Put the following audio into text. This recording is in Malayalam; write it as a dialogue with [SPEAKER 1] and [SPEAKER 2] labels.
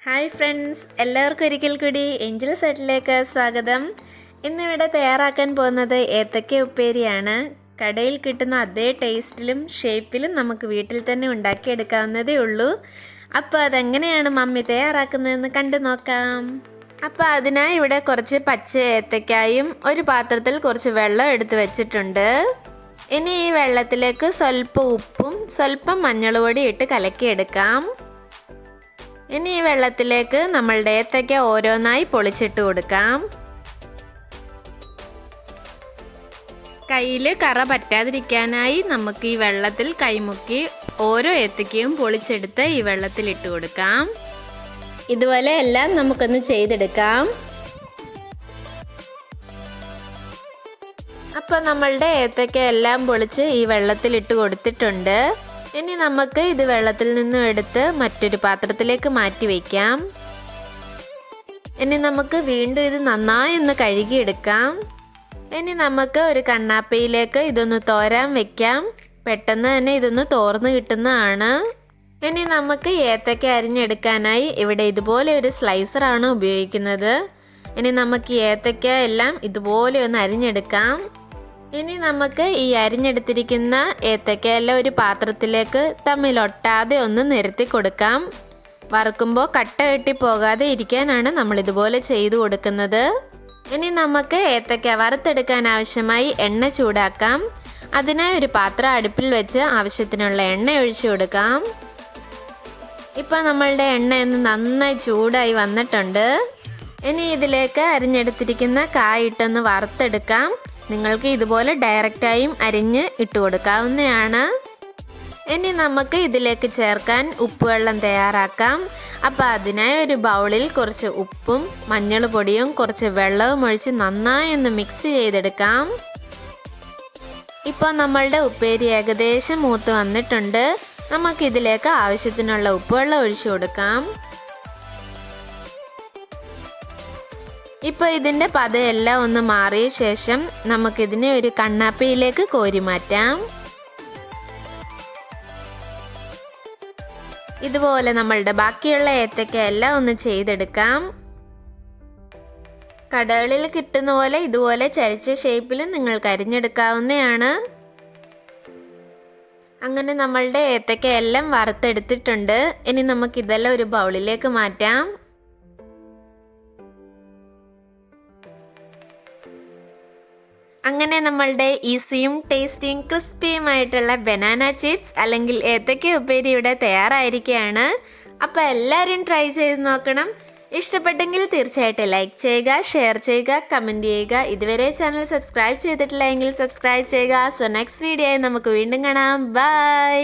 [SPEAKER 1] ഹായ് ഫ്രണ്ട്സ്, എല്ലാവർക്കും ഒരിക്കൽ കൂടി ഏഞ്ചൽ സെറ്റിലേക്ക് സ്വാഗതം. ഇന്നിവിടെ തയ്യാറാക്കാൻ പോകുന്നത് ഏത്തക്ക ഉപ്പേരിയാണ്. കടയിൽ കിട്ടുന്ന അതേ ടേസ്റ്റിലും ഷേപ്പിലും നമുക്ക് വീട്ടിൽ തന്നെ ഉണ്ടാക്കിയെടുക്കാവുന്നതേ ഉള്ളൂ. അപ്പോൾ അതെങ്ങനെയാണ് മമ്മി തയ്യാറാക്കുന്നതെന്ന് കണ്ടു നോക്കാം. അപ്പോൾ അതിനായി ഇവിടെ കുറച്ച് പച്ച ഏത്തക്കായും ഒരു പാത്രത്തിൽ കുറച്ച് വെള്ളം എടുത്ത് വെച്ചിട്ടുണ്ട്. ഇനി ഈ വെള്ളത്തിലേക്ക് സ്വല്പം ഉപ്പും സ്വല്പം മഞ്ഞൾപ്പൊടി ഇട്ട് കലക്കിയെടുക്കാം. ഇനി ഈ വെള്ളത്തിലേക്ക് നമ്മളുടെ ഏത്തക്ക ഓരോന്നായി പൊളിച്ചിട്ട് കൊടുക്കാം. കയ്യിൽ കറ പറ്റാതിരിക്കാനായി നമുക്ക് ഈ വെള്ളത്തിൽ കൈമുക്കി ഓരോ ഏത്തക്കയും പൊളിച്ചെടുത്ത് ഈ വെള്ളത്തിൽ ഇട്ട് കൊടുക്കാം. ഇതുപോലെ എല്ലാം നമുക്കൊന്ന് ചെയ്തെടുക്കാം. അപ്പോൾ നമ്മളുടെ ഏത്തക്ക എല്ലാം പൊളിച്ച് ഈ വെള്ളത്തിൽ ഇട്ട് കൊടുത്തിട്ടുണ്ട്. ഇനി നമുക്ക് ഇത് വെള്ളത്തിൽ നിന്നും എടുത്ത് മറ്റൊരു പാത്രത്തിലേക്ക് മാറ്റി വയ്ക്കാം. ഇനി നമുക്ക് വീണ്ടും ഇത് നന്നായി ഒന്ന് കഴുകിയെടുക്കാം. ഇനി നമുക്ക് ഒരു കണ്ണാപ്പയിലേക്ക് ഇതൊന്ന് തോരാൻ വെക്കാം. പെട്ടെന്ന് തന്നെ ഇതൊന്ന് തോർന്ന് കിട്ടുന്നതാണ്. ഇനി നമുക്ക് ഏത്തക്ക അരിഞ്ഞെടുക്കാനായി ഇവിടെ ഇതുപോലെ ഒരു സ്ലൈസറാണ് ഉപയോഗിക്കുന്നത്. ഇനി നമുക്ക് ഏത്തക്ക എല്ലാം ഇതുപോലെ ഒന്ന് അരിഞ്ഞെടുക്കാം. ഇനി നമുക്ക് ഈ അരിഞ്ഞെടുത്തിരിക്കുന്ന ഏത്തക്കയെല്ലാം ഒരു പാത്രത്തിലേക്ക് തമ്മിലൊട്ടാതെ ഒന്ന് നിരത്തി കൊടുക്കാം. വറുക്കുമ്പോൾ കട്ട കെട്ടി പോകാതെ ഇരിക്കാനാണ് നമ്മൾ ഇതുപോലെ ചെയ്തു കൊടുക്കുന്നത്. ഇനി നമുക്ക് ഏത്തക്ക വറുത്തെടുക്കാൻ ആവശ്യമായി എണ്ണ ചൂടാക്കാം. അതിനായി ഒരു പാത്രം അടുപ്പിൽ വെച്ച് ആവശ്യത്തിനുള്ള എണ്ണ ഒഴിച്ചു കൊടുക്കാം. ഇപ്പം നമ്മളുടെ എണ്ണയൊന്ന് നന്നായി ചൂടായി വന്നിട്ടുണ്ട്. ഇനി ഇതിലേക്ക് അരിഞ്ഞെടുത്തിരിക്കുന്ന കായിട്ടൊന്ന് വറുത്തെടുക്കാം. നിങ്ങൾക്ക് ഇതുപോലെ ഡയറക്റ്റായും അരിഞ്ഞ് ഇട്ട് കൊടുക്കാവുന്നതാണ്. ഇനി നമുക്ക് ഇതിലേക്ക് ചേർക്കാൻ ഉപ്പുവെള്ളം തയ്യാറാക്കാം. അപ്പോൾ അതിനായി ഒരു ബൗളിൽ കുറച്ച് ഉപ്പും മഞ്ഞൾ പൊടിയും കുറച്ച് വെള്ളവും ഒഴിച്ച് നന്നായി ഒന്ന് മിക്സ് ചെയ്തെടുക്കാം. ഇപ്പോൾ നമ്മളുടെ ഉപ്പേരി ഏകദേശം മൂത്ത് വന്നിട്ടുണ്ട്. നമുക്കിതിലേക്ക് ആവശ്യത്തിനുള്ള ഉപ്പുവെള്ളം ഒഴിച്ചു കൊടുക്കാം. ഇപ്പോൾ ഇതിൻ്റെ പതയെല്ലാം ഒന്ന് മാറിയ ശേഷം നമുക്കിതിനെ ഒരു കണ്ണാപ്പയിലേക്ക് കോരി മാറ്റാം. ഇതുപോലെ നമ്മളുടെ ബാക്കിയുള്ള ഏത്തക്ക എല്ലാം ഒന്ന് ചെയ്തെടുക്കാം. കടകളിൽ കിട്ടുന്ന പോലെ ഇതുപോലെ ചരിച്ച ഷേപ്പിൽ നിങ്ങൾക്ക് അരിഞ്ഞെടുക്കാവുന്നതാണ്. അങ്ങനെ നമ്മളുടെ ഏത്തക്ക എല്ലാം വറുത്തെടുത്തിട്ടുണ്ട്. ഇനി നമുക്കിതെല്ലാം ഒരു ബൗളിലേക്ക് മാറ്റാം. അങ്ങനെ നമ്മളുടെ ഈസിയും ടേസ്റ്റിയും ക്രിസ്പിയുമായിട്ടുള്ള ബനാന ചിപ്സ് അല്ലെങ്കിൽ ഏത്തക്ക ഉപ്പേരി ഇവിടെ തയ്യാറായിരിക്കുകയാണ്. അപ്പോൾ എല്ലാവരും ട്രൈ ചെയ്ത് നോക്കണം. ഇഷ്ടപ്പെട്ടെങ്കിൽ തീർച്ചയായിട്ടും ലൈക്ക് ചെയ്യുക, ഷെയർ ചെയ്യുക, കമൻറ്റ് ചെയ്യുക. ഇതുവരെ ചാനൽ സബ്സ്ക്രൈബ് ചെയ്തിട്ടില്ല എങ്കിൽ സബ്സ്ക്രൈബ് ചെയ്യുക. സോ നെക്സ്റ്റ് വീഡിയോ ആയി നമുക്ക് വീണ്ടും കാണാം. ബൈ.